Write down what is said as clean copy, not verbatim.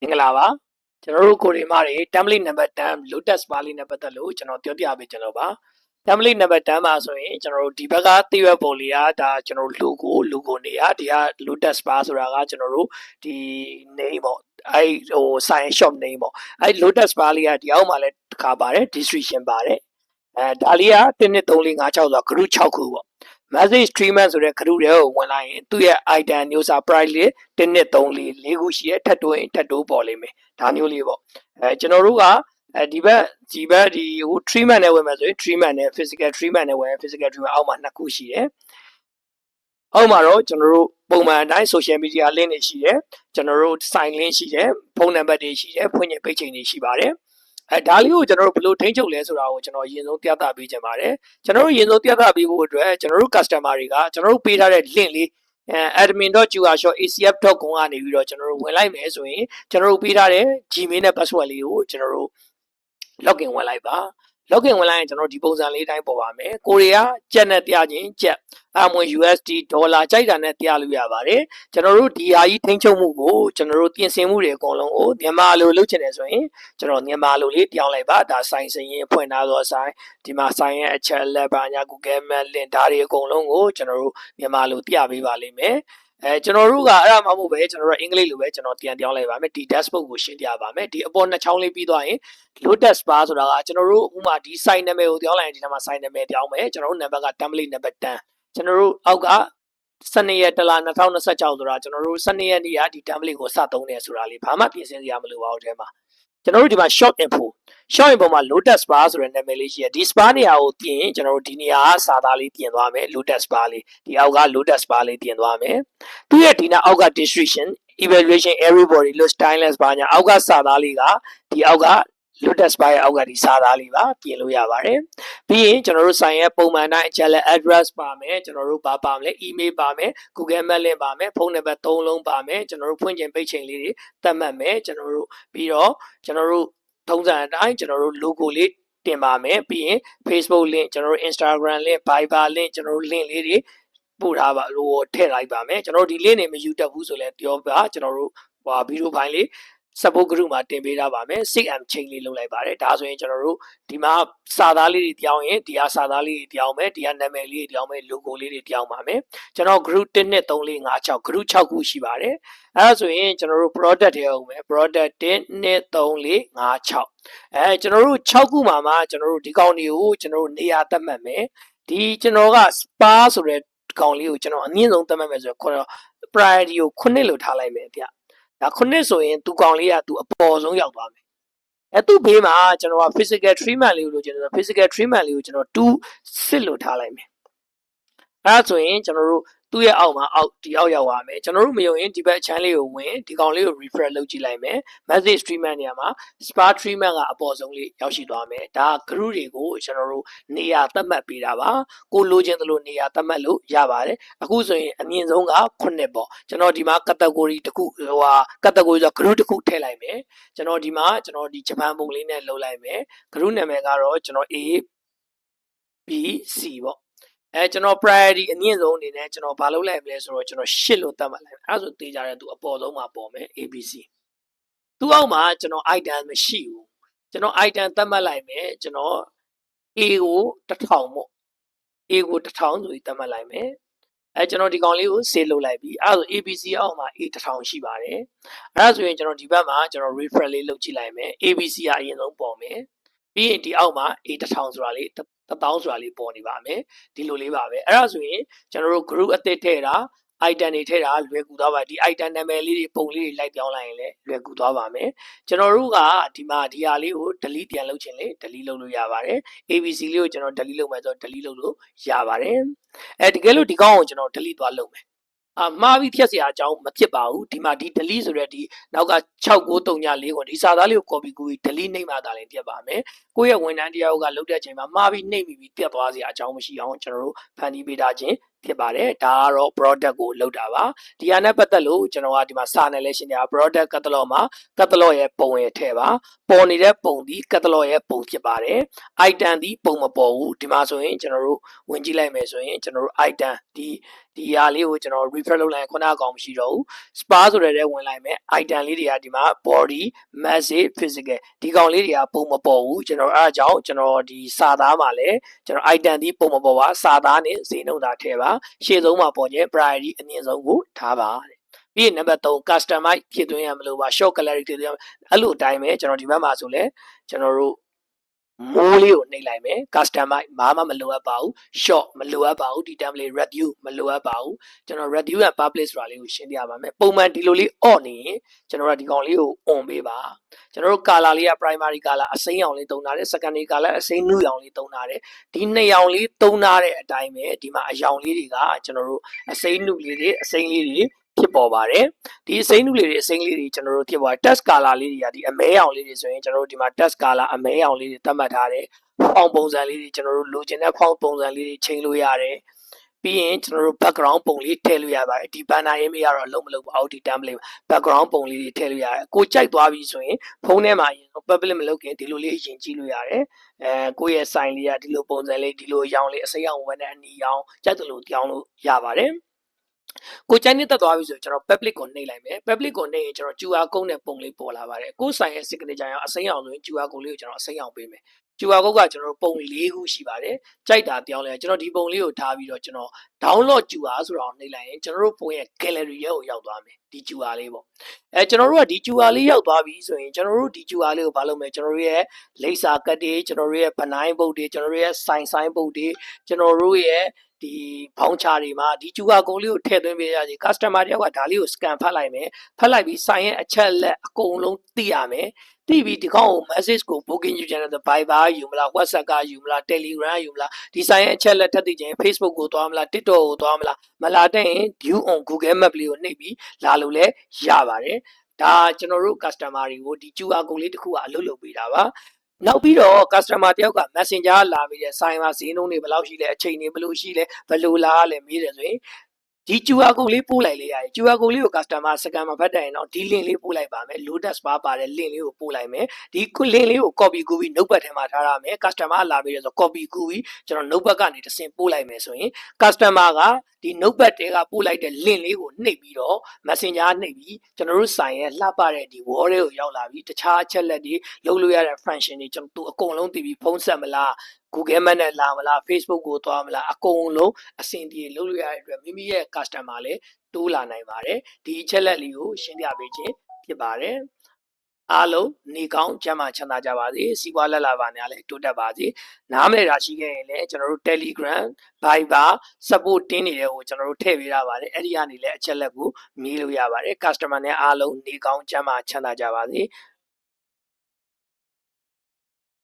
မင်္ဂလာပါကျွန်တော်တို့ကိုရီမားတွေ template number 10 lotus bar လေးနဲ့ပတ်သက်လို့ကျွန်တော်ပြောပြပေးကျွန်တော်ပါ template number 10မှာဆိုရင်ကျွန်တော်တို့ဒီဘက်ကသိရွက်ပုံလေးကဒါကျွန်တော်တို့ logo နေရဒီက lotus bar ဆိုတာကကျွန်တော်တို့ဒီ name ပေါ့အဲ့ဟို sign shop name ပေါ့အဲ့ lotus bar လေးကဒီအောက်မှာလည်းတစ်ခါပါတယ် description ပါတယ်ဒါလေးက1 2 3 4 5 6ဆိုတော့ group 6ခုပေါ့message treatment ဆိုတဲ့ group တွေကိုဝင်လိုက်ရင်သူ့ရဲ့ item မျိုးစာ price လေး1 2 3 4 4ခုရှိရဲ့ထပ်တိုးရင်ထပ်တိုးပေါ်လိမ့်မယ်ဒါမျိုးလေးပေါ့ကျွန်တော်တို့ကဒီဘက်ဒီဟို treatment နဲ့ဝင်မယ်ဆိုရင် treatment နဲ့ physical treatment နဲ့ဝင်ရင် physical treatment အောက်မှာ2ခုရှိတယ်အောက်မှာတော့ကျွန်တော်တို့ပုံမှန်အတိုင်း social media link တွေရှိတယ်ကျွန်တော်တို့ sign link ရှိတယ်ဖုန်းနံပါတ်တွေရှိတယ်ဖွင့်ချိန်ပိတ်ချိန်တွေရှိပါတယ်ဒါလေးကိုကျွန်တော်တို့ဘယ်လိုထိန်းချုပ်လဲဆိုတာကိုကျွန်တော်အရင်ဆုံးပြသပေးချင်ပါတယ်ကျွန်တော်တို့အရင်ဆုံးပြသပေးဖို့အတွက်ကျွန်တော်တို့ customer တွေကကျွန်တော်တို့ပေးထားတဲ့ link လေးadmin.qrshop.acf.com ကနေပြီးတော့ကျွန်တော်တို့ဝင်လိုက်မယ်ဆိုရင်ကျွန်တော်တို့ပေးထားတဲ့ Gmail နဲ့ password လေးကိုကျွန်တော်တို့ login ဝင်လိုက်ပါ login ဝင်လိုက်ရင်ကျွန်တော်ဒီပုံစံလေးတိုင်းပေါ်ပါမယ်ကိုရီးယားကျပ်နဲ့ပြချင်းကျပ်အမွေ USD ဒေါ်လာကြိုက်တာနဲ့ပြလို့ရပါတယ်ကျွန်တော်တို့ဒီဟာကြီးထိန်းချုပ်မှုကိုကျွန်တော်တို့ပြင်ဆင်မှုတွေအကုန်လုံးကိုမြန်မာလိုလုပ်ချင်တယ်ဆိုရင်ကျွန်တော်မြန်မာလိုလေးပြောင်းလိုက်ပါဒါဆိုင်စရင်ဖွင့်ထားသောဆိုင်ဒီမှာဆိုင်ရဲ့အချက်အလက်ပါညာ Google Map link ဒါတွေအကုန်လုံးကိုကျွန်တော်တို့မြန်မာလိုပြပေးပါလိမ့်မယ်ကျွန်တော်တို့ကအဲ့ဒါမှမဟုတ်ပဲကျွန်တော်တို့အင်္ဂလိပ်လိုပဲကျွန်တော်ပြန်ပြောင်းလိုက်ပါမယ်ဒီ dashboard ကိုရှင်းပြပါမယ်ဒီအပေါ်နှစ်ချောင်းလေးပြီးသွားရင် lotus bar ဆိုတာကကျွန်တော်တို့ဥမာဒီ site နာမည်ကိုပြောင်းလိုက်ရင်ဒီမှာ site နာမည်ပြောင်းမယ်ကျွန်တော်တို့ number က template number 10ကျွန်တော်တို့အောက်က12ရက်တလ2026ဆိုတာကျွန်တော်တို့12ရက်နေ့ကဒီ template ကိုစသုံးနေဆိုတာလေးဘာမှပြင်ဆင်စရာမလိုပါဘူးအဲမှာကျွန်တော်တို့ဒီမှာ short info မှာ lotus bar ဆိုတဲ့နာမည်လေးရှိတယ်ဒီ spa နေရာကိုပြင်ကျွန်တော်တို့ဒီနေရာကစာသားလေးပြင်သွားမယ် lotus bar လေးဒီအောက်က lotus bar လေးပြင်သွားမယ်သူရဲ့ဒီနာအောက်က description evaluation everybody လို့ styleless ဘာညာအောက်ကစာသားလေးကဒီအောက်က lotus bar ရဲ့အောက်ကဒီစာသားလေးပါပြင်လို့ရပါတယ်ပြီးရင်ကျွန်တော်တို့ဆိုင်ရဲ့ပုံမှန်တိုင်းအချက်လက် address ပါမယ်ကျွန်တော်တို့ပါမလဲ email ပါမယ် Google Map link ပါမယ်ဖုန်းနံပါတ်3လုံးပါမယ်ကျွန်တော်တို့ဖွင့်ချိန်ပိတ်ချိန်လေးတွေသတ်မှတ်မယ်ကျွန်တော်တို့ပြီးတော့ကျွန်တော်တို့ထုံးစံအတိုင်းကျွန်တော်တို့ logo လေးတင်ပါမယ်ပြီးရင် Facebook link ကျွန်တော်တို့ Instagram link Viber link ကျွန်တော်တို့ link လေးတွေပို့ထားပါလို့ထည့်လိုက်ပါမယ်ကျွန်တော်တို့ဒီ link တွေမယူတတ်ဘူးဆိုလဲပြောပါကျွန်တော်တို့ဗီဒီယိုဖိုင်လေး support group မှာတင်ပေးထားပါမယ် 6M chain လေးလုပ်လိုက်ပါတယ်ဒါဆိုရင်ကျွန်တော်တို့ဒီမှာစာသားလေးတွေပြောင်းရင်ဒီဟာစာသားလေးတွေပြောင်းမယ်ဒီဟာနာမည်လေးတွေပြောင်းမယ် logo လေးတွေပြောင်းပါမယ်ကျွန်တော် group 1 2 3 4 5 6 group 6ခုရှိပါတယ်အဲဒါဆိုရင်ကျွန်တော်တို့ product တွေအောင်မယ် product 1 2 3 4 5 6ကျွန်တော်တို့6ခုမှာကျွန်တော်တို့ဒီကောင်တွေကိုကျွန်တော်တို့နေရာသတ်မှတ်မယ်ဒီကျွန်တော်က spa ဆိုတဲ့ကောင်လေးကိုကျွန်တော်အမြင့်ဆုံးသတ်မှတ်မယ်ဆိုတော့ priority ကို9လို့ထားလိုက်မယ်ဗျဒါ9ဆိုရင်သူကောင်လေးကသူအပေါ်ဆုံးရောက်သွားမယ်သူ့ဘေးမှာကျွန်တော်က physical treatment လေးကိုလိုချင်တယ် physical treatment လေးကိုကျွန်တော်2စစ်လို့ထားလိုက်မယ်အဲဒါဆိုရင်ကျွန်တော်တို့သူ့ရဲ့အောက်မှာဒီအောက်ရောက်သွားမယ်ကျွန်တော်တို့မယုံရင်ဒီဘက်အချမ်းလေးကိုဝင်ဒီကောင်လေးကို refresh လုပ်ကြည့်လိုက်မယ် message treatment နေရာမှာ spa treatment ကအပေါ်ဆုံးလေးရောက်ရှိသွားမယ်ဒါ group တွေကိုကျွန်တော်တို့နေရာသတ်မှတ်ပေးတာပါကိုလိုချင်သလိုနေရာသတ်မှတ်လို့ရပါတယ်အခုဆိုရင်အမြင့်ဆုံးက9ပေါ့ကျွန်တော်ဒီမှာ category တစ်ခုcategory ဆို group တစ်ခုထည့်လိုက်မယ်ကျွန်တော်ဒီမှာကျွန်တော်ဒီဂျပန်ပုံလေးနဲ့လုပ်လိုက်မယ် group နာမည်ကတော့ကျွန်တော် A B C ပေါ့ကျွန်တော် priority အမြင့်ဆုံးအနေနဲ့ကျွန်တော်ဘာလုပ်လိုက်မလဲဆိုတော့ကျွန်တော်8လို့သတ်မှတ်လိုက်မယ်အဲဆိုတေးကြတဲ့သူအပေါ်ဆုံးမှာပေါ်မယ် ABC သူ့အောက်မှာကျွန်တော် item မရှိဘူးကျွန်တော် item သတ်မှတ်လိုက်မယ်ကျွန်တော် A ကို1000ပေါ့ A ကို1000ဆိုပြီးသတ်မှတ်လိုက်မယ်ကျွန်တော်ဒီကောင်လေးကို save လုပ်လိုက်ပြီအဲဆို ABC အောက်မှာ A 1000ရှိပါတယ်အဲဒါဆိုရင်ကျွန်တော်ဒီဘက်မှာကျွန်တော် refresh လေးလုပ်ကြည့်လိုက်မယ် ABC ကအရင်ဆုံးပေါ်မယ်ပြီးရင်ဒီအောက်မှာ A 1000ဆိုတာလေး1000ဆိုတာလေးပေါ်နေပါမယ်ဒီလိုလေးပါပဲအဲ့ဒါဆိုရင်ကျွန်တော်တို့ group အသစ်ထည့်တာ item တွေထည့်တာလွယ်ကူသွားပါဒီ item နာမည်လေးတွေပုံလေးတွေလိုက်ပြောင်းလိုက်ရင်လည်းလွယ်ကူသွားပါမယ်ကျွန်တော်တို့ကဒီမှာဒီဟာလေးကို delete ပြန်လုပ်ချင်လေ delete လုပ်လို့ရပါတယ် ABC လေးကိုကျွန်တော် delete လုပ်မယ်ဆိုတော့ delete လုပ်လို့ရပါတယ်တကယ်လို့ဒီကောင်ကိုကျွန်တော် delete သွားလုပ်မယ်မှားပြီးဖြတ်เสียအကြောင်းမဖြစ်ပါဘူးဒီမှာဒီ delete ဆိုတဲ့ဒီနောက်က6934ကိုဒီစာသားလေးကို copy ကူပြီး delete နှိပ်မှသာလည်းပြတ်ပါမယ်ကိုယ့်ရဲ့ဝန်ထမ်းတယောက်ကလုပ်တဲ့အချိန်မှာမှားပြီးနှိပ်ပြီးပြတ်သွားเสียအကြောင်းမရှိအောင်ကျွန်တော်တို့ဖန်တီးပေးထားခြင်း ဖြစ်ပါတယ်ဒါကတော့ product ကိုလောက်တာပါဒီဟာနဲ့ပတ်သက်လို့ကျွန်တော်ကဒီမှာစာနယ်လဲရှင်းပြ product catalog မှာ catalog ရဲ့ပုံရထည့်ပါပေါ်နေတဲ့ပုံဒီ catalog ရဲ့ပုံဖြစ်ပါတယ် item ဒီပုံမပေါ်ဘူးဒီမှာဆိုရင်ကျွန်တော်တို့ဝင်ကြည့်လိုက်မယ်ဆိုရင်ကျွန်တော်တို့ item ဒီဟာလေးကိုကျွန်တော် refresh လုပ်လိုက်ခုနအကောင်မရှိတော့ဘူး spa ဆိုတဲ့ဝင်လိုက်မယ် item လေးတွေကဒီမှာ body message physical ဒီကောင်လေးတွေကပုံမပေါ်ဘူးကျွန်တော်အားကြောင့်ကျွန်တော်ဒီစာသားမှာလဲကျွန်တော် item ဒီပုံမပေါ်ပါစာသားနဲ့ဈေးနှုန်းသားထည့်ပါရှေ့ဆုံးမှာပေါ်ခြင်း priority အမြင့်ဆုံးကိုထားပါပြီးနံပါတ်3 customize ဖြစ်သွင်းရမလို့ပါ short clarity တွေအဲ့လိုအတိုင်းပဲကျွန်တော်ဒီဘက်မှာဆိုလဲကျွန်တော်တို့မိုးလေးကိုနှိပ်လိုက်မယ် customize ဘာမှမလိုအပ်ပါဘူး short မလိုအပ်ပါဘူးဒီ template reduce မလိုအပ်ပါဘူးကျွန်တော် reduce and publish ဆိုတာလေးကိုရှင်းပြပါမယ်ပုံမှန်ဒီလိုလေး on နေရင်ကျွန်တော်တို့ဒီကောင်လေးကို on ပေးပါကျွန်တော်တို့ color လေးက primary color အစိမ်းရောင်လေးသုံးထားတယ် secondary color အစိမ်းနုရောင်လေးသုံးထားတယ်ဒီနှစ်ရောင်လေးသုံးထားတဲ့အတိုင်းပဲဒီမှာအရောင်လေးတွေကကျွန်တော်တို့အစိမ်းနုလေးတွေအစိမ်းလေးတွေဖြစ်ပေါ်ပါတယ်ဒီအစိမ်းနုလေးတွေအစိမ်းလေးတွေကျွန်တော်တို့ဖြစ်ပေါ် test color လေးတွေကဒီအမဲရောင်လေးတွေဆိုရင်ကျွန်တော်တို့ဒီမှာ test color အမဲရောင်လေးတွေသတ်မှတ်ထားတယ်ဖောင်ပုံစံလေးတွေကျွန်တော်တို့လိုချင်တဲ့ဖောင်ပုံစံလေးတွေချိန်လို့ရတယ်ပြီးရင်ကျွန်တော်တို့ background ပုံလေးထည့်လို့ရပါတယ်ဒီ banner image ကတော့အလုံးမလုံးပါဘူးဒီ template background ပုံလေးတွေထည့်လို့ရတယ်ကိုကြိုက်သွားပြီဆိုရင်ဖုန်းထဲမှာ public မလုပ်ခင်ဒီလိုလေးအရင်ကြည့်လို့ရတယ်ကိုယ့်ရဲ့ sign လေးကဒီလိုပုံစံလေးဒီလိုရောင်လေးအစိမ်းရောင်ဝက်နဲ့အနီရောင်ကြိုက်တယ်လို့ပြောင်းလို့ရပါတယ်ကိုချိုင်းနဲ့တက်သွားပြီဆိုကျွန်တော် public ကိုနှိပ်လိုက်မယ် public ကိုနှိပ်ရင်ကျွန်တော် QR code နဲ့ပုံလေးပေါ်လာပါတယ်ကိုဆိုင်ရဲ့ signature ရောအစိမ်းအောင်ဆိုရင် QR code လေးကိုကျွန်တော်အစိမ်းအောင်ပေးမယ် QR code ကကျွန်တော်ပုံ၄ခုရှိပါတယ်ကြိုက်တာပြောင်းလဲကျွန်တော်ဒီပုံလေးကိုထားပြီးတော့ကျွန်တော် download QR ဆိုတာကိုနှိပ်လိုက်ရင်ကျွန်တော်တို့ပုံရဲ့ gallery ရဲ့ကိုရောက်သွားမယ်ဒီ QR လေးပေါ့ကျွန်တော်တို့ကဒီ QR လေးရောက်သွားပြီဆိုရင်ကျွန်တော်တို့ဒီ QR လေးကိုဘာလုပ်မလဲကျွန်တော်တို့ရဲ့လိပ်စာကတ်တွေကျွန်တော်တို့ရဲ့ဗနိုင်ပုတ်တွေကျွန်တော်တို့ရဲ့ဆိုင်ပုတ်တွေကျွန်တော်တို့ရဲ့ဒီဘောင်းချာတွေမှာဒီ QR code လေးကိုထည့်သွင်းပေးရစီ customer တယောက်ကဒါလေးကို scan ဖတ်လိုက်မယ်ဖတ်လိုက်ပြီးဆိုင်ရဲ့အချက်လက်အကုန်လုံးသိရမယ်သိပြီးဒီကောင်ကို message ကို booking ယူချင်တဲ့ Viber ယူမလား WhatsApp ကယူမလား Telegram ယူမလားဒီဆိုင်ရဲ့အချက်လက်ထပ်သိချင် Facebook ကိုသွားမလား TikTok ကိုသွားမလားမလာတဲ့ရင် view on Google Map လေးကိုနှိပ်ပြီးလာလို့လဲရပါတယ်ဒါကျွန်တော်တို့ customer တွေကိုဒီ QR code လေးတစ်ခုကအလုပ်လုပ်ပေးတာပါနောက်ပြီးတော့ customer တယောက်က messenger လာပြီးတဲ့ဆိုင်မှာဈေးနှုန်းတွေဘယ်လောက်ရှိလဲအချိန်တွေဘယ်လိုရှိလဲဘယ်လိုလားလဲမေးတယ်ဆိုရင်ဒီ QR code လေးပို့လိုက်လေရတယ် QR code လေးကို customer scan မှာဖတ်တယ်ရင်တော့ဒီ link လေးပို့လိုက်ပါမယ် lotus bar ပါတဲ့ link လေးကိုပို့လိုက်မယ်ဒီ link လေးကို copy ကူးပြီး notepad ထဲမှာထားရမယ် customer လာပြီးတော့ copy ကူးပြီးကျွန်တော် notepad ကနေတစ်ဆင့်ပို့လိုက်မယ်ဆိုရင် customer ကဒီ notepad တွေကပို့လိုက်တဲ့ link လေးကိုနှိပ်ပြီးတော့ messenger နှိပ်ပြီးကျွန်တော်တို့ဆိုင်ရဲ့လှပတဲ့ဒီ wall တွေကိုရောက်လာပြီးတခြားအချက်လက်တွေလုပ်လို့ရတဲ့ function တွေကျွန်တော်တို့အကုန်လုံးသိပြီးဖုန်းဆက်မလား Google Map နဲ့လာမလား Facebook ကိုသွားမလားအကုန်လုံးအဆင်ပြေလုပ်လို့ရတဲ့အတွက်မိမိရဲ့ customer လည်းတိုးလာနိုင်ပါတယ်ဒီအချက်လက်လေးကိုရှင်းပြပေးခြင်းဖြစ်ပါတယ်အားလုံးနေကောင်းကျန်းမာချမ်းသာကြပါစေစီးပွားလက်လာပါများလည်းတိုးတက်ပါစေနားမလည်တာရှိခဲ့ရင်လည်းကျွန်တော်တို့ Telegram Viber support တင်းနေတဲ့ကိုကျွန်တော်တို့ထည့်ပေးရပါတယ်အဲ့ဒီကနေလည်းအချက်လက်ကိုမေးလို့ရပါတယ် customer နဲ့အားလုံးနေကောင်းကျန်းမာချမ်းသာကြပါစေ